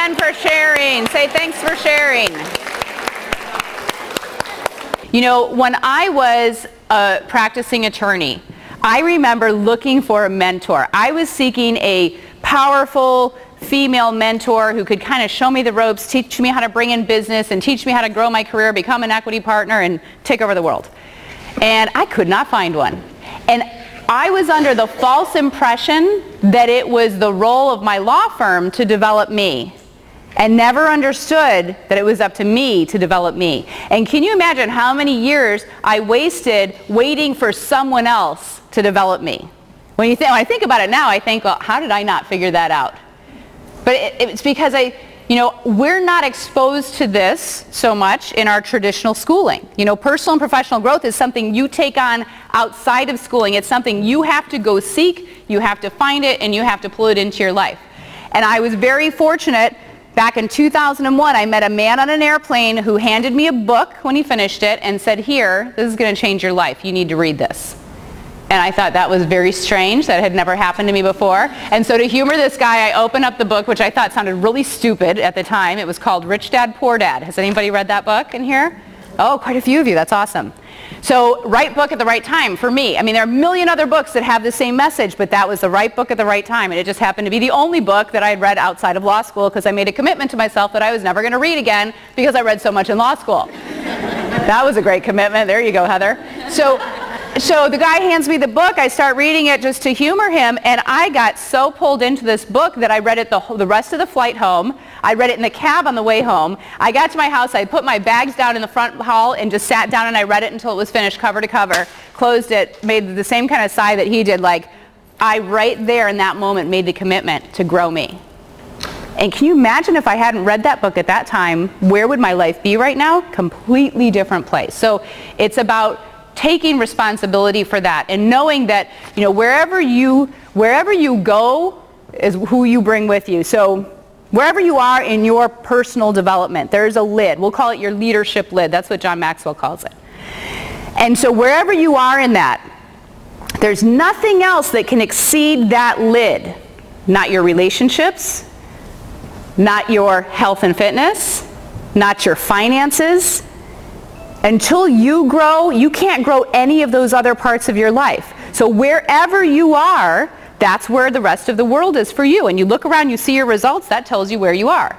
again for sharing. Say thanks for sharing. You know, when I was a practicing attorney, I remember looking for a mentor. I was seeking a powerful female mentor who could kind of show me the ropes, teach me how to bring in business, and teach me how to grow my career, become an equity partner, and take over the world. And I could not find one. And I was under the false impression that it was the role of my law firm to develop me, and never understood that it was up to me to develop me. And can you imagine how many years I wasted waiting for someone else to develop me? When I think about it now, I think, well, how did I not figure that out? But it's because we're not exposed to this so much in our traditional schooling. You know, personal and professional growth is something you take on outside of schooling. It's something you have to go seek, you have to find it, and you have to pull it into your life. And I was very fortunate. Back in 2001, I met a man on an airplane who handed me a book when he finished it and said, here, this is going to change your life. You need to read this. And I thought that was very strange. That had never happened to me before. And so to humor this guy, I opened up the book, which I thought sounded really stupid at the time. It was called Rich Dad, Poor Dad. Has anybody read that book in here? Oh, quite a few of you. That's awesome. So right book at the right time for me. I mean, there are a million other books that have the same message, but that was the right book at the right time. And it just happened to be the only book that I had read outside of law school, because I made a commitment to myself that I was never going to read again because I read so much in law school. That was a great commitment. There you go, Heather. So the guy hands me the book. I start reading it just to humor him, and I got so pulled into this book that I read it the rest of the flight home. I read it in the cab on the way home. I got to my house, I put my bags down in the front hall and just sat down and I read it until it was finished cover to cover, closed it, made the same kind of sigh that he did, like I right there in that moment made the commitment to grow me. And can you imagine if I hadn't read that book at that time, where would my life be right now? Completely different place. So it's about taking responsibility for that and knowing that, you know, wherever you go is who you bring with you. So wherever you are in your personal development, there's a lid. We'll call it your leadership lid. That's what John Maxwell calls it. And so wherever you are in that, there's nothing else that can exceed that lid. Not your relationships, not your health and fitness, not your finances. Until you grow, you can't grow any of those other parts of your life. So wherever you are, that's where the rest of the world is for you. And you look around, you see your results, that tells you where you are.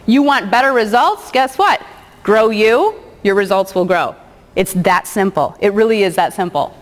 You want better results? Guess what? Grow you, your results will grow. It's that simple. It really is that simple.